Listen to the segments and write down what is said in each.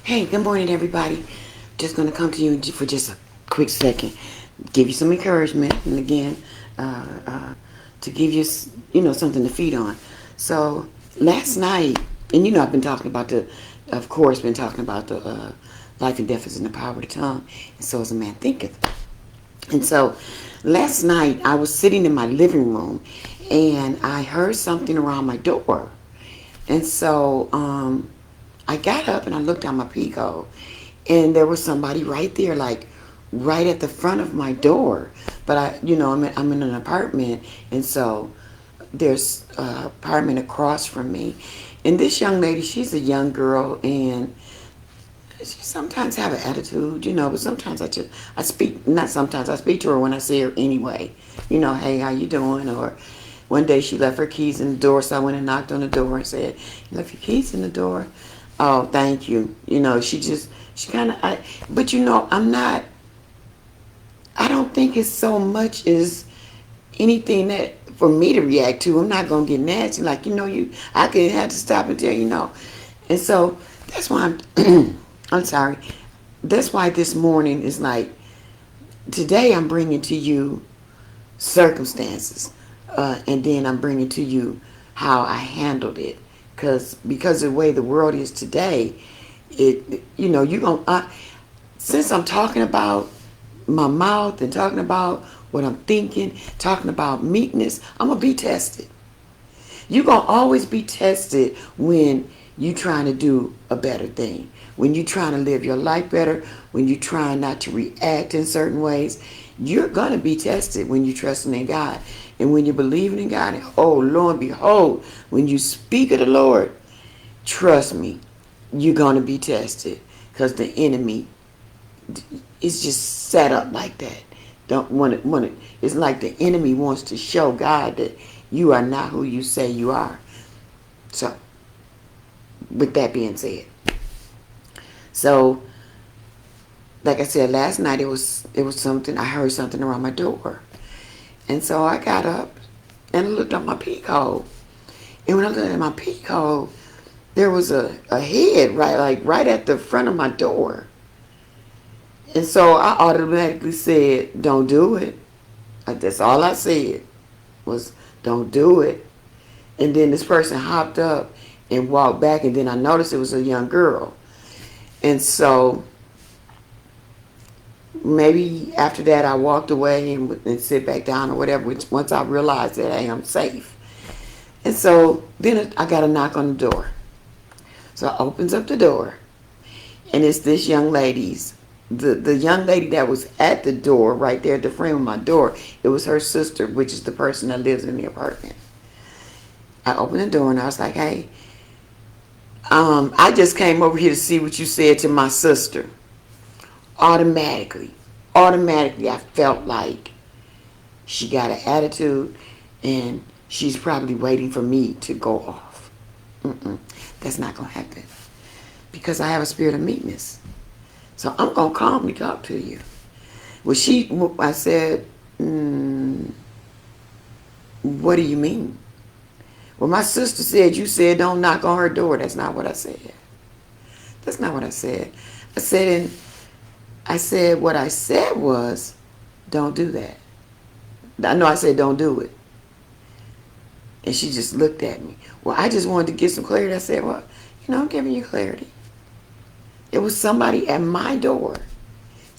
Hey, good morning, everybody. Just going to come to you for just a quick second, give you some encouragement, and again, uh, uh, to give you, something to feed on. So last night, and I've been talking about of course, been talking about the life and death is in the power of the tongue, and so as a man thinketh. And so last night, I was sitting in my living room, and I heard something around my door. And so I got up and I looked out my peephole, and there was somebody right there, like right at the front of my door. But I'm in an apartment, and so there's an apartment across from me. And this young lady, she's a young girl, and she sometimes have an attitude, but sometimes I speak, not sometimes, I speak to her when I see her anyway. Hey, how you doing? Or one day she left her keys in the door, so I went and knocked on the door and said, you left your keys in the door? Oh, thank you. She kind of, but I'm not, I don't think it's so much as anything that for me to react to. I'm not going to get nasty. Like, I could have to stop and tell And so that's why I'm sorry. That's why this morning is like, today I'm bringing to you circumstances. And then I'm bringing to you how I handled it. Because of the way the world is today, you're going to, since I'm talking about my mouth and talking about what I'm thinking, talking about meekness, I'm going to be tested. You're going to always be tested when you're trying to do a better thing, when you're trying to live your life better, when you're trying not to react in certain ways. You're going to be tested when you're trusting in God. And when you're believing in God, and oh, lo and behold, when you speak of the Lord, trust me, you're going to be tested, because the enemy is just set up like that. Don't want it. It's like the enemy wants to show God that you are not who you say you are. So, with that being said, so like I said last night, it was something. I heard something around my door, and so I got up and looked at my peephole. And when I looked at my peephole, there was a head right at the front of my door. And so I automatically said, "Don't do it." That's all I said was, "Don't do it." And then this person hopped up and walked back, and then I noticed it was a young girl. And so maybe after that I walked away and sit back down or whatever, which once I realized that, hey, I'm safe. And so then I got a knock on the door. So I opens up the door, and it's this young lady's, the young lady that was at the door right there at the frame of my door. It was her sister, which is the person that lives in the apartment. I opened the door and I was like, hey, I just came over here to see what you said to my sister. Automatically, I felt like she got an attitude, and she's probably waiting for me to go off. That's not going to happen, because I have a spirit of meekness. So I'm going to calmly talk to you. I said, what do you mean? Well, my sister said you said don't knock on her door. That's not what I said. That's not what I said. I said what I said was, don't do that. I know I said don't do it. And she just looked at me. Well, I just wanted to get some clarity. I said, well, I'm giving you clarity. It was somebody at my door,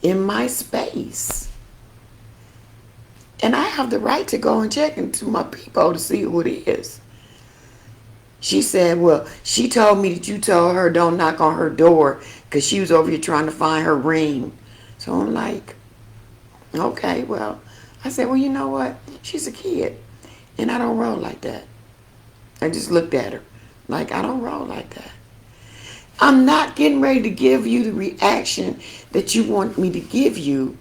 in my space. And I have the right to go and check into my peephole to see who it is. She said, well, she told me that you told her don't knock on her door because she was over here trying to find her ring. So I'm like, okay, well. I said, well, you know what? She's a kid, and I don't roll like that. I just looked at her like, I don't roll like that. I'm not getting ready to give you the reaction that you want me to give you,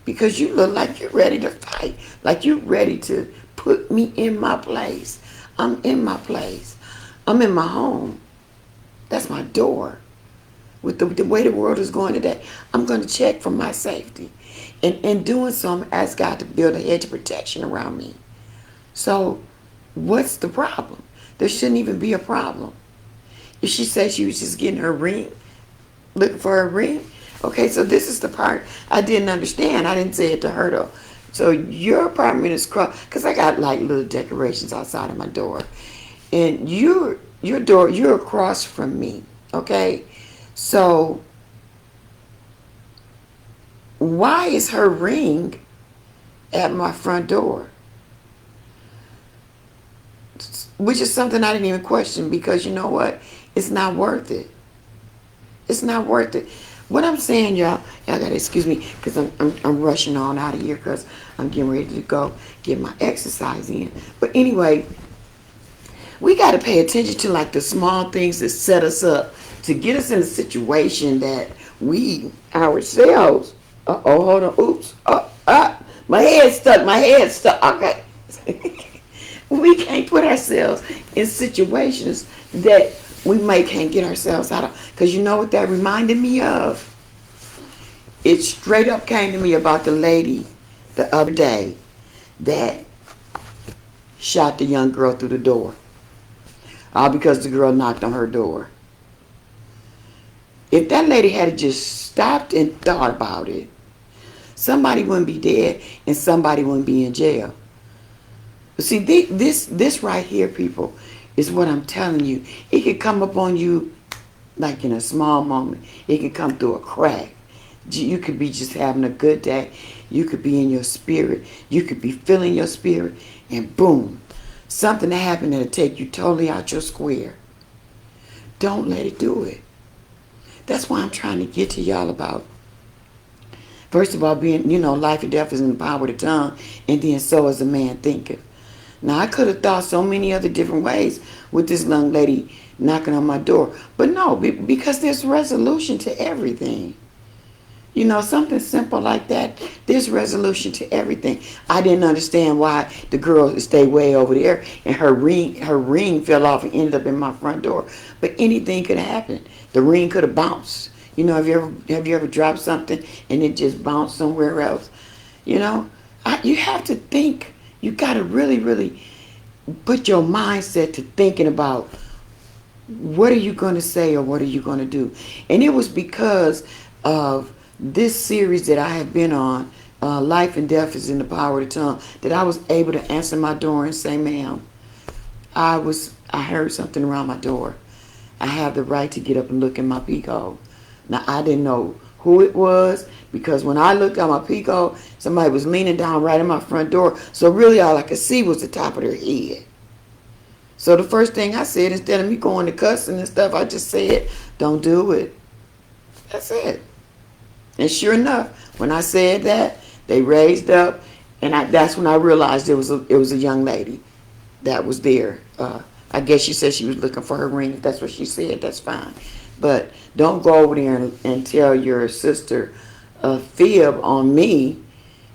because you look like you're ready to fight, like you're ready to put me in my place. I'm in my place. I'm in my home. That's my door. With the way the world is going today, I'm going to check for my safety. And in doing so, I'm asking God to build a hedge of protection around me. So what's the problem? There shouldn't even be a problem. If she said she was just getting her ring, looking for a ring. Okay, so this is the part I didn't understand. I didn't say it to her though. So your apartment is cross, because I got like little decorations outside of my door, and your door, you're across from me. Okay, so why is her ring at my front door? Which is something I didn't even question, because you know what? It's not worth it. It's not worth it. What I'm saying, y'all gotta excuse me, because I'm rushing on out of here because I'm getting ready to go get my exercise in. But anyway, we got to pay attention to like the small things that set us up to get us in a situation that we ourselves. Hold on. Oops. My head's stuck. My head's stuck. Okay. We can't put ourselves in situations that we may can't get ourselves out of. Because you know what that reminded me of? It straight up came to me about the lady the other day that shot the young girl through the door. All because the girl knocked on her door. If that lady had just stopped and thought about it, somebody wouldn't be dead and somebody wouldn't be in jail. See, this right here, people, is what I'm telling you. It could come up on you like in a small moment. It could come through a crack. You could be just having a good day. You could be in your spirit. You could be feeling your spirit, and boom, something that happened that'll take you totally out your square. Don't let it do it. That's why I'm trying to get to y'all about, first of all, being, life and death is in the power of the tongue, and then so is a man thinketh. Now, I could have thought so many other different ways with this young lady knocking on my door. But no, because there's resolution to everything. Something simple like that, there's resolution to everything. I didn't understand why the girl stayed way over there and her ring fell off and ended up in my front door. But anything could have happened. The ring could have bounced. Have you ever dropped something and it just bounced somewhere else? You have to think. You got to really, really put your mindset to thinking about what are you going to say or what are you going to do. And it was because of this series that I have been on, Life and Death is in the Power of the Tongue, that I was able to answer my door and say, ma'am, I heard something around my door. I have the right to get up and look in my peephole. Now, I didn't know who it was, because when I looked out my peephole, somebody was leaning down right in my front door. So really all I could see was the top of their head. So the first thing I said, instead of me going to cussing and stuff, I just said, don't do it. That's it. And sure enough, when I said that, they raised up, and that's when I realized it was a young lady that was there. I guess she said she was looking for her ring. If that's what she said, that's fine. But don't go over there and tell your sister a fib on me,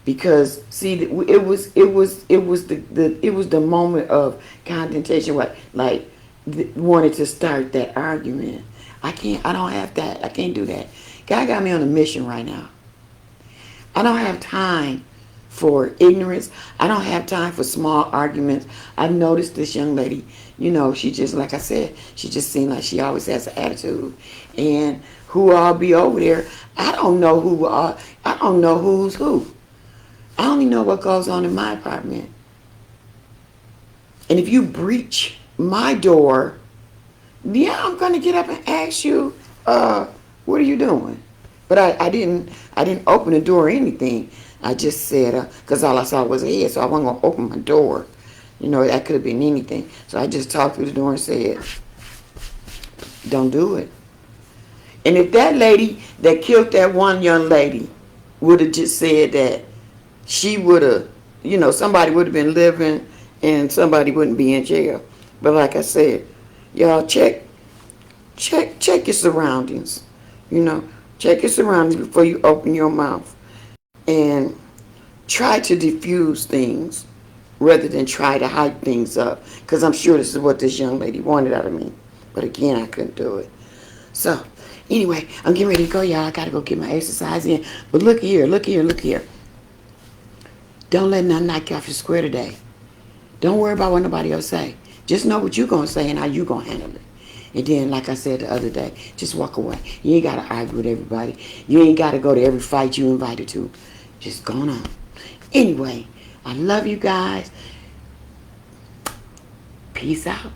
because see, it was the moment of confrontation, wanted to start that argument. I don't have that. I can't do that. God got me on a mission right now. I don't have time for ignorance. I don't have time for small arguments. I've noticed this young lady, she just, like I said, she just seemed like she always has an attitude. And who all be over there, I don't know who's who. I only know what goes on in my apartment. And if you breach my door, yeah, I'm going to get up and ask you, what are you doing? But I didn't open the door or anything. I just said, because all I saw was a head, so I wasn't going to open my door. That could have been anything. So I just talked through the door and said, don't do it. And if that lady that killed that one young lady would have just said that, she would have, somebody would have been living and somebody wouldn't be in jail. But like I said, y'all check your surroundings. Check your surroundings before you open your mouth. And try to diffuse things rather than try to hype things up. Because I'm sure this is what this young lady wanted out of me. But again, I couldn't do it. So, anyway, I'm getting ready to go, y'all. I got to go get my exercise in. But look here. Don't let nothing knock you off your square today. Don't worry about what nobody else say. Just know what you're going to say and how you're going to handle it. And then, like I said the other day, just walk away. You ain't got to argue with everybody. You ain't got to go to every fight you invited to. Just go on. Anyway, I love you guys. Peace out.